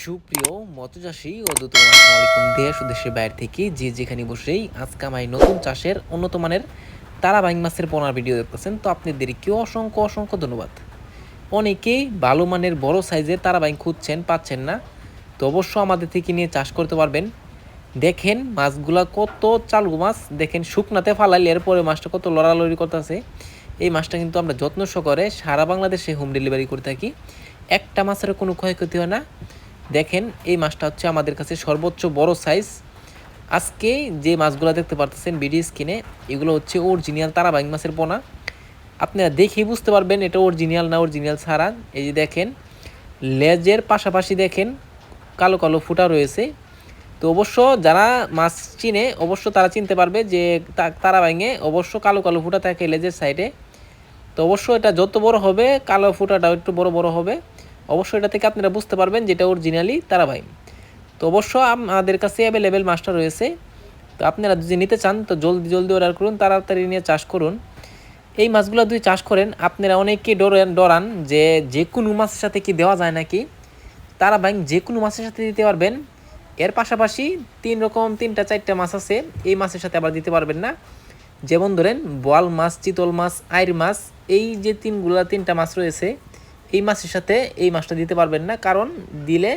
সুপ্রিয় মৎস্যচাষী ও দূতগণ, আসসালামু আলাইকুম। দেশ ও দেশের বাইরে থেকে যে যেখানে বসেই আজকে আমার নতুন চাষের উন্নত মানের তারা বাইং মাছের পোনার ভিডিও দেখতেছেন, তো আপনাদেরকে অসংখ্য অসংখ্য ধন্যবাদ। অনেকেই ভালো মানের বড় সাইজের তারা বাইং খুঁজছেন, পাচ্ছেন না, তো অবশ্য আমাদের থেকে নিয়ে চাষ করতে পারবেন। দেখেন মাছগুলা কত চালু মাছ, দেখেন শুকনাতে ফালাইলে এরপরে মাছটা কত লড়ালড়ি করতেছে। এই মাছটা কিন্তু আমরা যত্ন সহকারে সারা বাংলাদেশে হোম ডেলিভারি করে থাকি। একটা মাছের কোনো ক্ষয়ক্ষতি হয় না। দেখেন এই মাছটা হচ্ছে আমাদের কাছে সর্বোচ্চ বড় সাইজ। আজকে যে মাছগুলো দেখতে পারতেছেন ভিডিও স্ক্রিনে, এগুলো হচ্ছে অরিজিনাল তারা বাইং মাছের পোনা। আপনারা দেখেই বুঝতে পারবেন এটা অরিজিনাল না অরিজিনাল ছাড়া। এই যে দেখেন লেজের পাশাপাশি দেখেন কালো কালো ফুটা রয়েছে। তো অবশ্য যারা মাছ চিনে অবশ্য তারা চিনতে পারবে যে তারা বাইঙে অবশ্য কালো কালো ফুটা থাকে লেজের সাইডে। তো অবশ্য এটা যত বড় হবে কালো ফুটাটাও একটু বড় বড় হবে। অবশ্যই এটা থেকে আপনারা বুঝতে পারবেন যেটা অরিজিনালি তারাবাই। তো অবশ্য আমাদের কাছে অ্যাভেলেবেল মাছটা রয়েছে। তো আপনারা যদি নিতে চান তো জলদি জলদি অর্ডার করুন, তাড়াতাড়ি নিয়ে চাষ করুন। এই মাছগুলো যদি চাষ করেন আপনারা অনেকে ডরান যে যে কোনো মাছের সাথে কি দেওয়া যায় নাকি। তারাবাই যে কোনো মাছের সাথে দিতে পারবেন। এর পাশাপাশি তিনটা চারটা মাছ আছে, এই মাছের সাথে আবার দিতে পারবেন না। যেমন ধরেন বোয়াল মাছ, চিতল মাছ, আইর মাছ, এই যে তিনটা মাছ রয়েছে, এই মাছের সাথে এই মাছটা দিতে পারবেন না, কারণ দিলে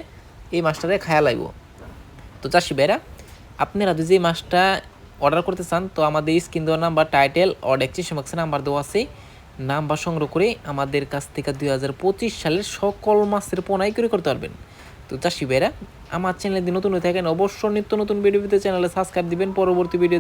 এই মাছটাতে খায়া লাগব। তো চাষি ভাইরা, আপনারা যদি এই মাছটা অর্ডার করতে চান তো আমাদের স্ক্রিন দেওয়া নাম্বার, টাইটেল ও ডেসক্রিপশন বক্সে নাম্বার দেওয়া আছে। নাম্বার সংগ্রহ করে আমাদের কাছ থেকে 2025 সালের সকল মাছের পোনাই করে করতে পারবেন। তো চাষি ভাইরা, আমার চ্যানেলে যদি নতুন হয়ে থাকেন অবশ্যই নিত্য নতুন ভিডিও পেতে চ্যানেলে সাবস্ক্রাইব দিবেন। পরবর্তী ভিডিও